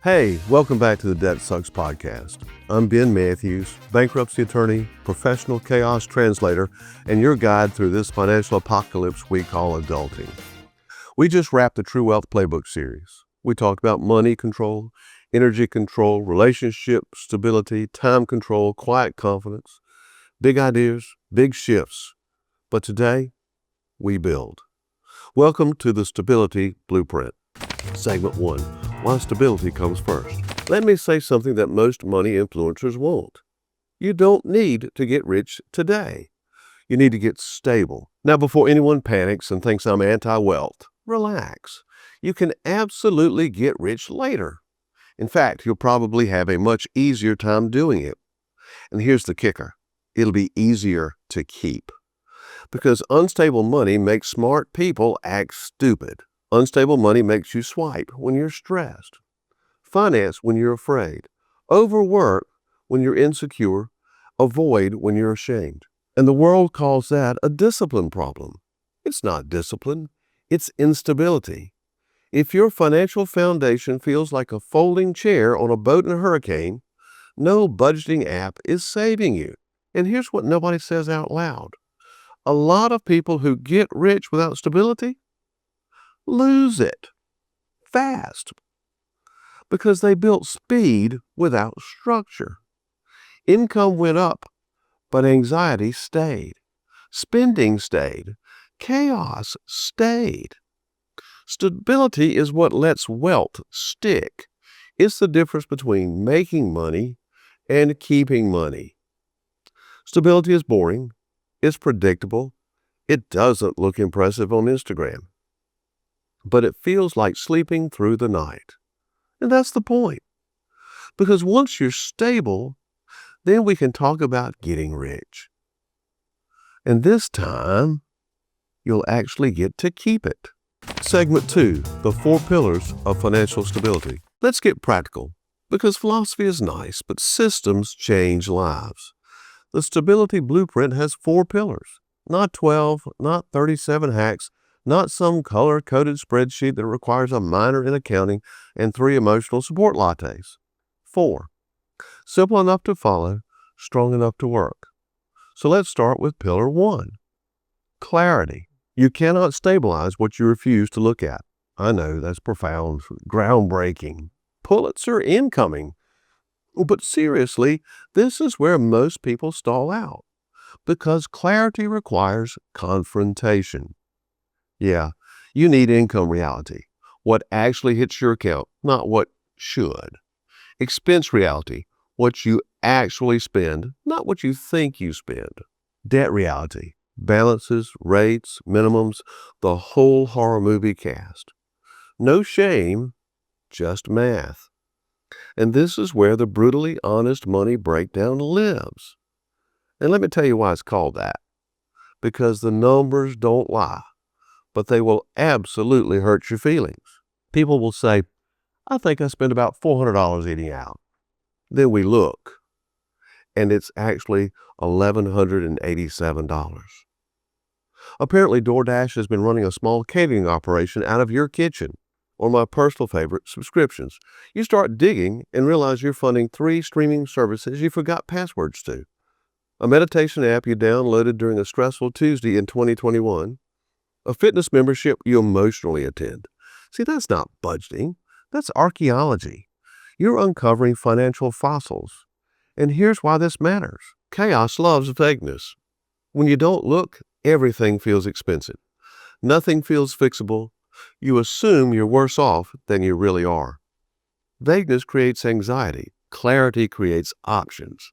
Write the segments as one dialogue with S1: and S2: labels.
S1: Hey, welcome back to the Debt Sucks podcast. I'm Ben Matthews, bankruptcy attorney, professional chaos translator, and your guide through this financial apocalypse we call adulting. We just wrapped the True Wealth Playbook series. We talked about money control, energy control, relationship stability, time control, quiet confidence, big ideas, big shifts. But today, we build. Welcome to the Stability Blueprint. Segment 1. Why stability comes first. Let me say something that most money influencers won't. You don't need to get rich today. You need to get stable. Now, before anyone panics and thinks I'm anti-wealth, relax. You can absolutely get rich later. In fact, you'll probably have a much easier time doing it. And here's the kicker. It'll be easier to keep. Because unstable money makes smart people act stupid. Unstable money makes you swipe when you're stressed, finance when you're afraid, overwork when you're insecure, avoid when you're ashamed. And the world calls that a discipline problem. It's not discipline, it's instability. If your financial foundation feels like a folding chair on a boat in a hurricane, no budgeting app is saving you. And here's what nobody says out loud. A lot of people who get rich without stability lose it fast because they built speed without structure. Income went up, but anxiety stayed. Spending stayed. Chaos stayed. Stability is what lets wealth stick. It's the difference between making money and keeping money. Stability is boring. It's predictable. It doesn't look impressive on Instagram. But it feels like sleeping through the night. And that's the point. Because once you're stable, then we can talk about getting rich. And this time, you'll actually get to keep it. Segment 2, the 4 pillars of financial stability. Let's get practical, because philosophy is nice, but systems change lives. The Stability Blueprint has 4 pillars, not 12, not 37 hacks, not some color-coded spreadsheet that requires a minor in accounting and 3 emotional support lattes. 4. Simple enough to follow, strong enough to work. So let's start with pillar 1. Clarity. You cannot stabilize what you refuse to look at. I know, that's profound, groundbreaking. Pulitzer incoming. But seriously, this is where most people stall out. Because clarity requires confrontation. Yeah, you need income reality. What actually hits your account, not what should. Expense reality. What you actually spend, not what you think you spend. Debt reality. Balances, rates, minimums, the whole horror movie cast. No shame, just math. And this is where the brutally honest money breakdown lives. And let me tell you why it's called that. Because the numbers don't lie, but they will absolutely hurt your feelings. People will say, I think I spent about $400 eating out. Then we look, and it's actually $1,187. Apparently, DoorDash has been running a small catering operation out of your kitchen. Or my personal favorite, subscriptions. You start digging and realize you're funding 3 streaming services you forgot passwords to. A meditation app you downloaded during a stressful Tuesday in 2021. A fitness membership you emotionally attend. See, that's not budgeting. That's archaeology. You're uncovering financial fossils. And here's why this matters. Chaos loves vagueness. When you don't look, everything feels expensive. Nothing feels fixable. You assume you're worse off than you really are. Vagueness creates anxiety. Clarity creates options.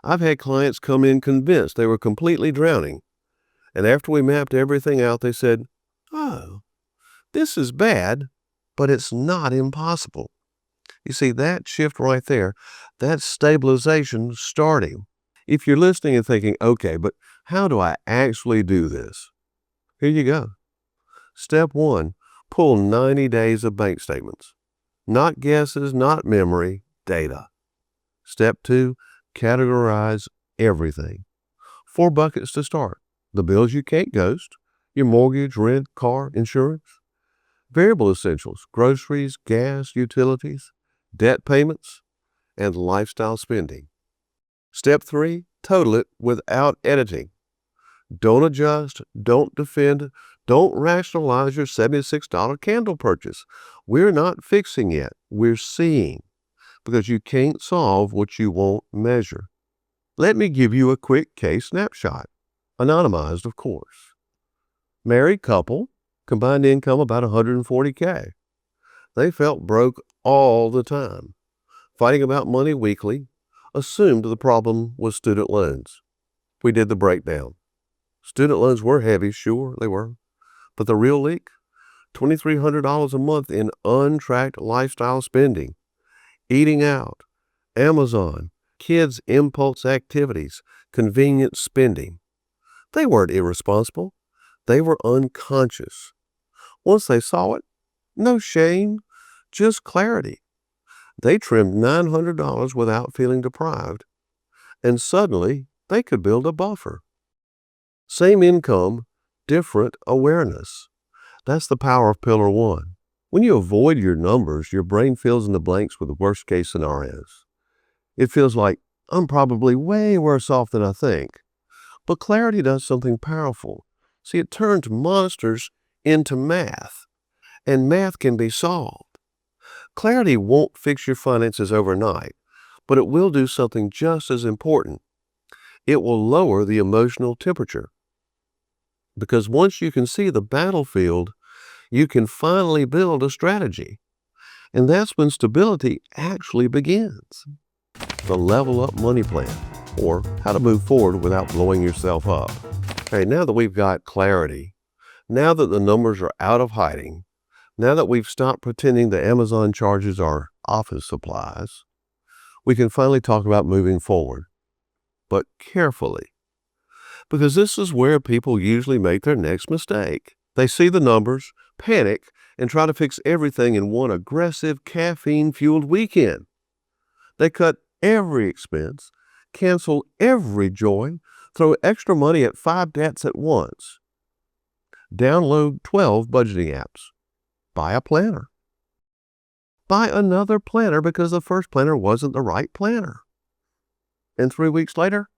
S1: I've had clients come in convinced they were completely drowning. And after we mapped everything out, they said, oh, this is bad, but it's not impossible. You see, that shift right there, that's stabilization starting. If you're listening and thinking, okay, but how do I actually do this? Here you go. Step 1, pull 90 days of bank statements. Not guesses, not memory, data. Step 2, categorize everything. 4 buckets to start. The bills you can't ghost, your mortgage, rent, car, insurance. Variable essentials, groceries, gas, utilities. debt payments, and lifestyle spending. Step 3, total it without editing. Don't adjust, don't defend, don't rationalize your $76 candle purchase. We're not fixing it, we're seeing, because you can't solve what you won't measure. Let me give you a quick case snapshot, anonymized of course. Married couple, combined income about $140K. They felt broke all the time, fighting about money weekly, assumed the problem was student loans. We did the breakdown. Student loans were heavy, sure they were, but the real leak? $2,300 a month in untracked lifestyle spending, eating out, Amazon, kids' impulse activities, convenience spending. They weren't irresponsible. They were unconscious. Once they saw it, no shame, just clarity. They trimmed $900 without feeling deprived, and suddenly they could build a buffer. Same income, different awareness. That's the power of Pillar 1. When you avoid your numbers, your brain fills in the blanks with the worst-case scenarios. It feels like, I'm probably way worse off than I think. But clarity does something powerful. See, it turns monsters into math, and math can be solved. Clarity won't fix your finances overnight, but it will do something just as important. It will lower the emotional temperature. Because once you can see the battlefield, you can finally build a strategy. And that's when stability actually begins. The Level Up Money Plan, or how to move forward without blowing yourself up. Okay, now that we've got clarity, now that the numbers are out of hiding, now that we've stopped pretending that Amazon charges our office supplies, we can finally talk about moving forward, but carefully. Because this is where people usually make their next mistake. They see the numbers, panic, and try to fix everything in one aggressive, caffeine-fueled weekend. They cut every expense, cancel every joy, throw extra money at 5 debts at once. Download 12 budgeting apps. Buy a planner. Buy another planner because the first planner wasn't the right planner. And 3 weeks later,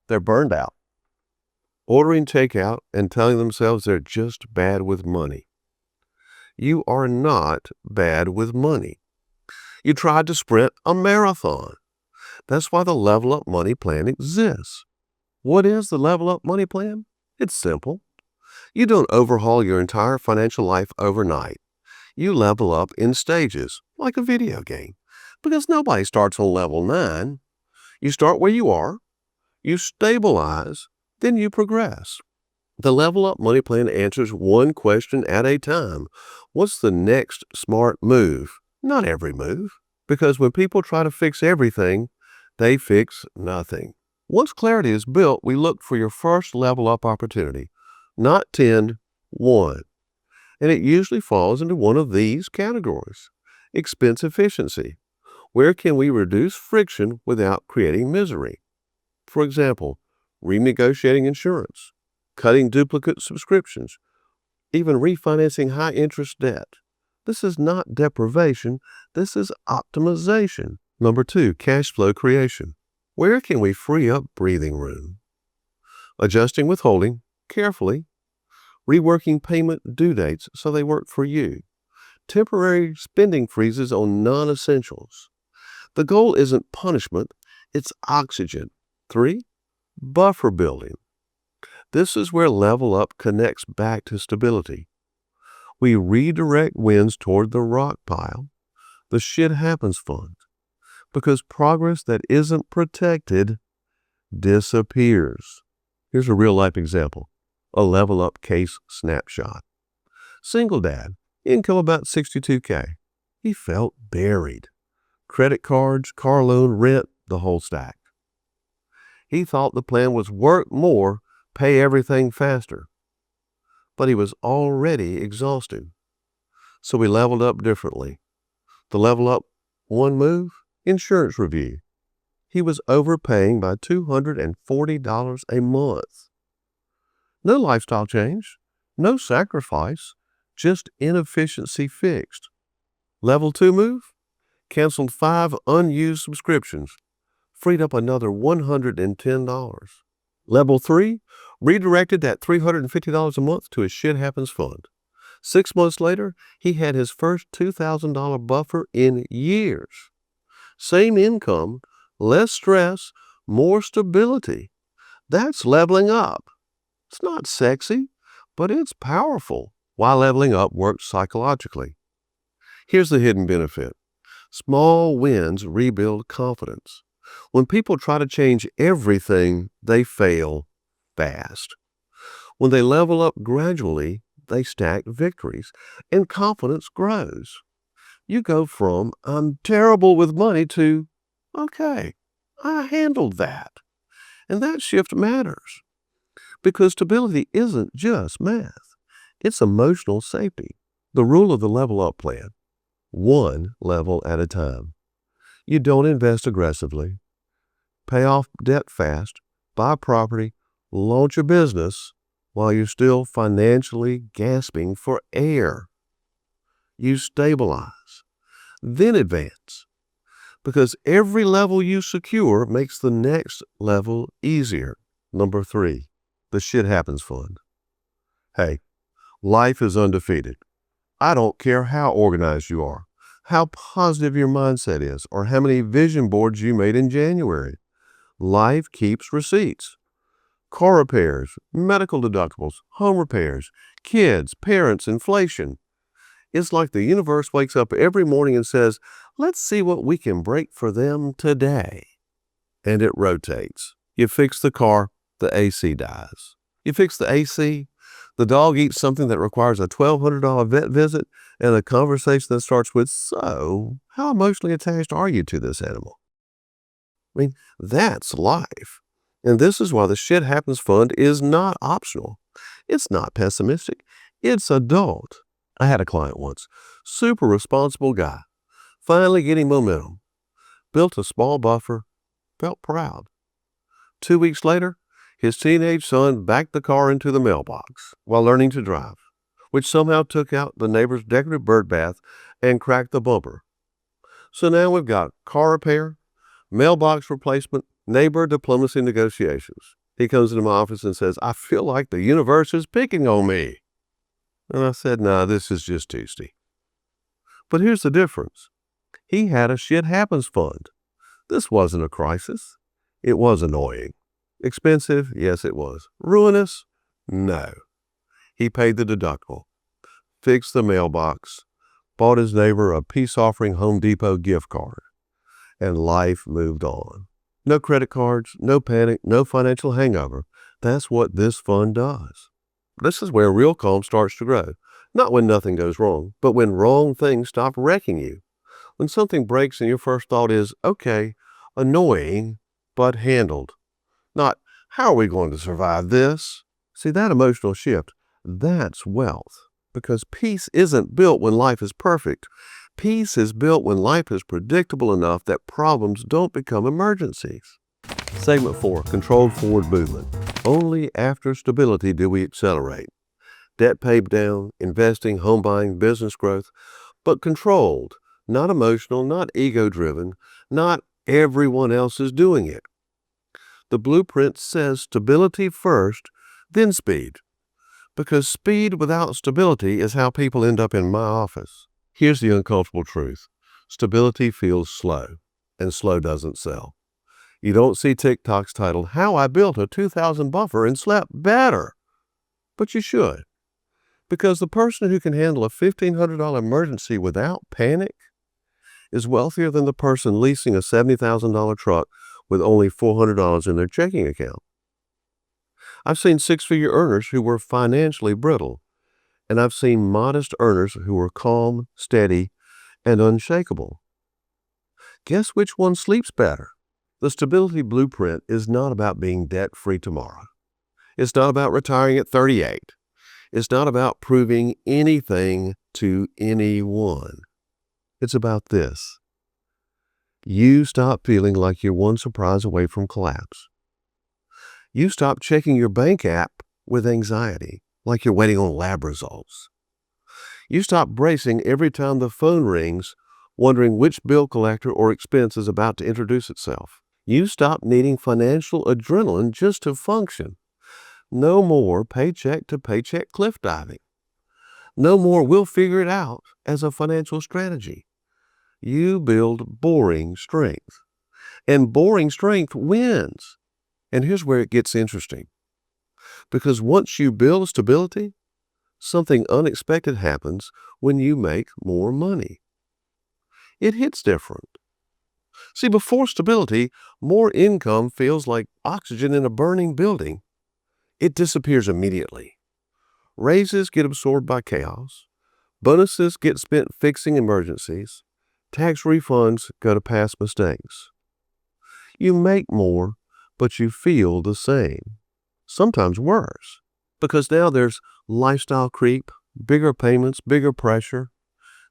S1: they're burned out, ordering takeout and telling themselves they're just bad with money. You are not bad with money. You tried to sprint a marathon. That's why the Level Up Money Plan exists. What is the Level Up Money Plan? It's simple. You don't overhaul your entire financial life overnight. You level up in stages, like a video game, because nobody starts on level 9. You start where you are, you stabilize, then you progress. The Level Up Money Plan answers one question at a time. What's the next smart move? Not every move, because when people try to fix everything, they fix nothing. Once clarity is built, we look for your first level up opportunity, not 10, 1. And it usually falls into one of these categories. Expense efficiency. Where can we reduce friction without creating misery? For example, renegotiating insurance, cutting duplicate subscriptions, even refinancing high-interest debt. This is not deprivation, this is optimization. Number 2, cash flow creation. Where can we free up breathing room? Adjusting withholding carefully, reworking payment due dates so they work for you, temporary spending freezes on non-essentials. The goal isn't punishment, it's oxygen. 3, buffer building. This is where Level Up connects back to stability. We redirect winds toward the rock pile, the shit happens fund, because progress that isn't protected disappears. Here's a real-life example, a Level Up case snapshot. Single dad, income about $62K. He felt buried. Credit cards, car loan, rent, the whole stack. He thought the plan was work more, pay everything faster. But he was already exhausted. So we leveled up differently. The Level Up 1 move, insurance review. He was overpaying by $240 a month. No lifestyle change, no sacrifice, just inefficiency fixed. Level 2 move, canceled 5 unused subscriptions, freed up another $110. Level 3, redirected that $350 a month to his Shit Happens fund. 6 months later, he had his first $2,000 buffer in years. Same income, less stress, more stability. That's leveling up. It's not sexy, but it's powerful. Why leveling up works psychologically. Here's the hidden benefit. Small wins rebuild confidence. When people try to change everything, they fail fast. When they level up gradually, they stack victories, and confidence grows. You go from, I'm terrible with money, to, okay, I handled that. And that shift matters because stability isn't just math. It's emotional safety. The rule of the level up plan: one level at a time. You don't invest aggressively, pay off debt fast, buy property, launch a business while you're still financially gasping for air. You stabilize, then advance, because every level you secure makes the next level easier. Number 3, the Shit Happens Fund. Hey, life is undefeated. I don't care how organized you are, how positive your mindset is, or how many vision boards you made in January. Life keeps receipts. Car repairs, medical deductibles, home repairs, kids, parents, inflation. It's like the universe wakes up every morning and says, let's see what we can break for them today. And it rotates. You fix the car, the AC dies. You fix the AC, the dog eats something that requires a $1,200 vet visit, and a conversation that starts with, so, how emotionally attached are you to this animal? I mean, that's life. And this is why the Shit Happens Fund is not optional. It's not pessimistic. It's adult. I had a client once, super responsible guy, finally getting momentum, built a small buffer, felt proud. 2 weeks later, his teenage son backed the car into the mailbox while learning to drive, which somehow took out the neighbor's decorative bird bath and cracked the bumper. So now we've got car repair, mailbox replacement, neighbor diplomacy negotiations. He comes into my office and says, I feel like the universe is picking on me. And I said, nah, this is just Tuesday. But here's the difference. He had a Shit Happens Fund. This wasn't a crisis. It was annoying. Expensive? Yes, it was. Ruinous? No. He paid the deductible, fixed the mailbox, bought his neighbor a peace-offering Home Depot gift card, and life moved on. No credit cards, no panic, no financial hangover. That's what this fund does. This is where real calm starts to grow. Not when nothing goes wrong, but when wrong things stop wrecking you. When something breaks and your first thought is, okay, annoying, but handled. Not, how are we going to survive this? See, that emotional shift, that's wealth. Because peace isn't built when life is perfect. Peace is built when life is predictable enough that problems don't become emergencies. Segment 4, controlled forward movement. Only after stability do we accelerate. Debt paid down, investing, home buying, business growth, but controlled, not emotional, not ego-driven, not everyone else is doing it. The blueprint says stability first, then speed. Because speed without stability is how people end up in my office. Here's the uncomfortable truth. Stability feels slow, and slow doesn't sell. You don't see TikToks titled, How I Built a 2,000 Buffer and Slept Better. But you should. Because the person who can handle a $1,500 emergency without panic is wealthier than the person leasing a $70,000 truck with only $400 in their checking account. I've seen six-figure earners who were financially brittle, and I've seen modest earners who were calm, steady, and unshakable. Guess which one sleeps better? The stability blueprint is not about being debt-free tomorrow. It's not about retiring at 38. It's not about proving anything to anyone. It's about this. You stop feeling like you're one surprise away from collapse. You stop checking your bank app with anxiety, like you're waiting on lab results. You stop bracing every time the phone rings wondering which bill collector or expense is about to introduce itself. You stop needing financial adrenaline just to function. No more paycheck to paycheck cliff diving. No more we'll figure it out as a financial strategy. You build boring strength. And boring strength wins. And here's where it gets interesting. Because once you build stability, something unexpected happens when you make more money. It hits different. See, before stability, more income feels like oxygen in a burning building. It disappears immediately. Raises get absorbed by chaos. Bonuses get spent fixing emergencies. Tax refunds go to past mistakes. You make more, but you feel the same. Sometimes worse, because now there's lifestyle creep, bigger payments, bigger pressure.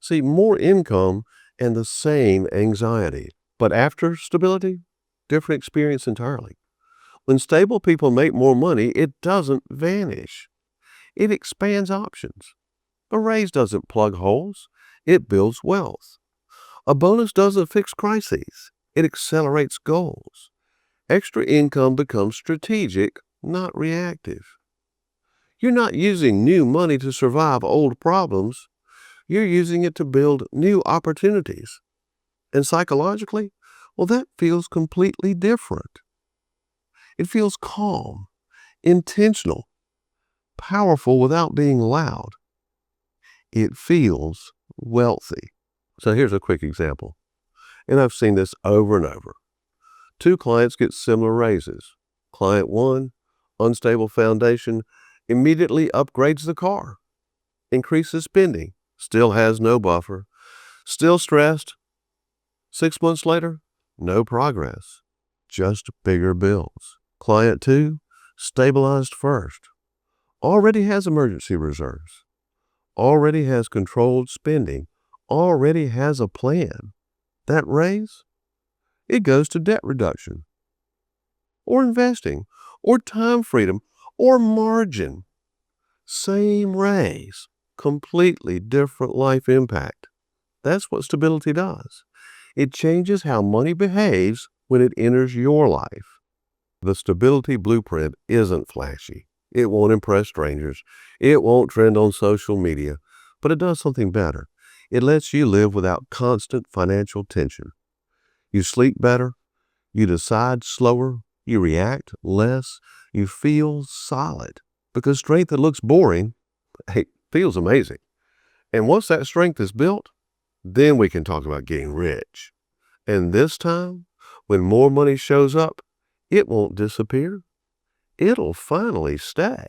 S1: See, more income and the same anxiety. But after stability, different experience entirely. When stable people make more money, it doesn't vanish. It expands options. A raise doesn't plug holes. It builds wealth. A bonus doesn't fix crises. It accelerates goals. Extra income becomes strategic, not reactive. You're not using new money to survive old problems. You're using it to build new opportunities. And psychologically, well, that feels completely different. It feels calm, intentional, powerful without being loud. It feels wealthy. So here's a quick example. And I've seen this over and over. Two clients get similar raises. Client one, unstable foundation, immediately upgrades the car, increases spending, still has no buffer, still stressed. 6 months later, no progress, just bigger bills. Client two, stabilized first, already has emergency reserves, already has controlled spending, already has a plan. That raise, it goes to debt reduction, or investing, or time freedom, or margin. Same raise, completely different life impact. That's what stability does. It changes how money behaves when it enters your life. The stability blueprint isn't flashy. It won't impress strangers. It won't trend on social media. But it does something better. It lets you live without constant financial tension. You sleep better. You decide slower. You react less. You feel solid. Because strength that looks boring, hey, feels amazing. And once that strength is built, then we can talk about getting rich. And this time, when more money shows up, it won't disappear. It'll finally stay.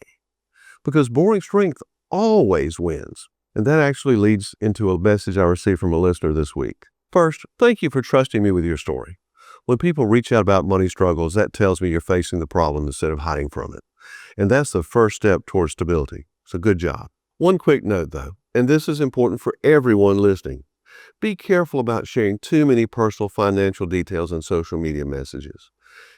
S1: Because boring strength always wins. And that actually leads into a message I received from a listener this week. First, thank you for trusting me with your story. When people reach out about money struggles, that tells me you're facing the problem instead of hiding from it. And that's the first step towards stability. So good job. One quick note though, and this is important for everyone listening. Be careful about sharing too many personal financial details in social media messages.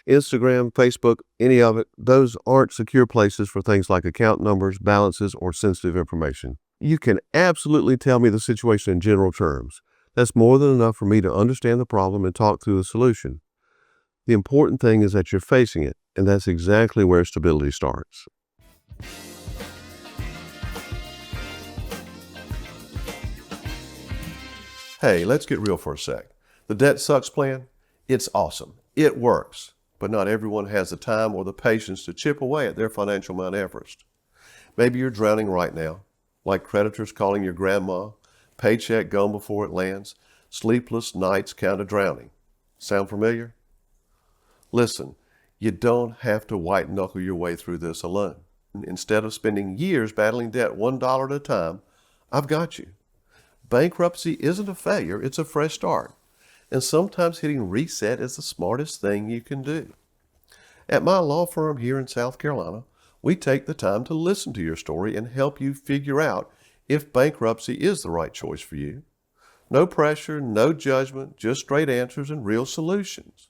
S1: Instagram, Facebook, any of it, those aren't secure places for things like account numbers, balances, or sensitive information. You can absolutely tell me the situation in general terms. That's more than enough for me to understand the problem and talk through the solution. The important thing is that you're facing it, and that's exactly where stability starts. Hey, let's get real for a sec. The Debt Sucks plan, it's awesome. It works. But not everyone has the time or the patience to chip away at their financial Mount Everest. Maybe you're drowning right now, like creditors calling your grandma, paycheck gone before it lands, sleepless nights count as drowning. Sound familiar? Listen, you don't have to white knuckle your way through this alone. Instead of spending years battling debt $1 at a time, I've got you. Bankruptcy isn't a failure, it's a fresh start. And sometimes hitting reset is the smartest thing you can do. At my law firm here in South Carolina, we take the time to listen to your story and help you figure out if bankruptcy is the right choice for you. No pressure, no judgment, just straight answers and real solutions.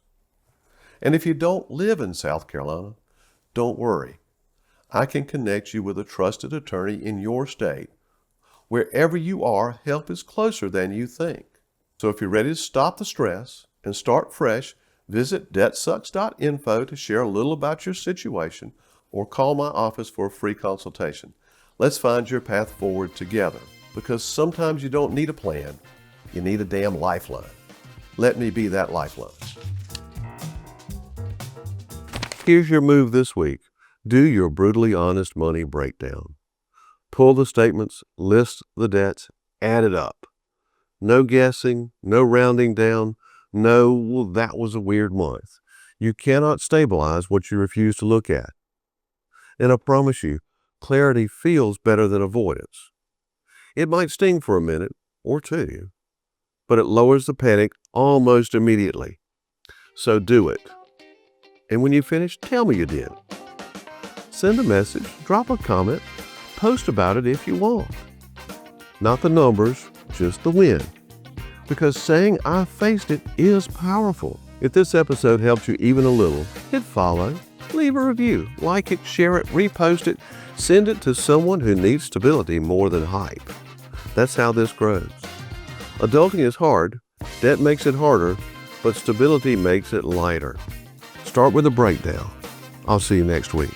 S1: And if you don't live in South Carolina, don't worry. I can connect you with a trusted attorney in your state. Wherever you are, help is closer than you think. So if you're ready to stop the stress and start fresh, visit debtsucks.info to share a little about your situation or call my office for a free consultation. Let's find your path forward together, because sometimes you don't need a plan, you need a damn lifeline. Let me be that lifeline. Here's your move this week. Do your brutally honest money breakdown. Pull the statements, list the debts, add it up. No guessing, no rounding down, no, well, that was a weird month. You cannot stabilize what you refuse to look at. And I promise you, clarity feels better than avoidance. It might sting for a minute or two, but it lowers the panic almost immediately. So do it. And when you finish, tell me you did. Send a message, drop a comment, post about it if you want. Not the numbers, just the win. Because saying I faced it is powerful. If this episode helps you even a little, hit follow, leave a review, like it, share it, repost it, send it to someone who needs stability more than hype. That's how this grows. Adulting is hard, debt makes it harder, but stability makes it lighter. Start with a breakdown. I'll see you next week.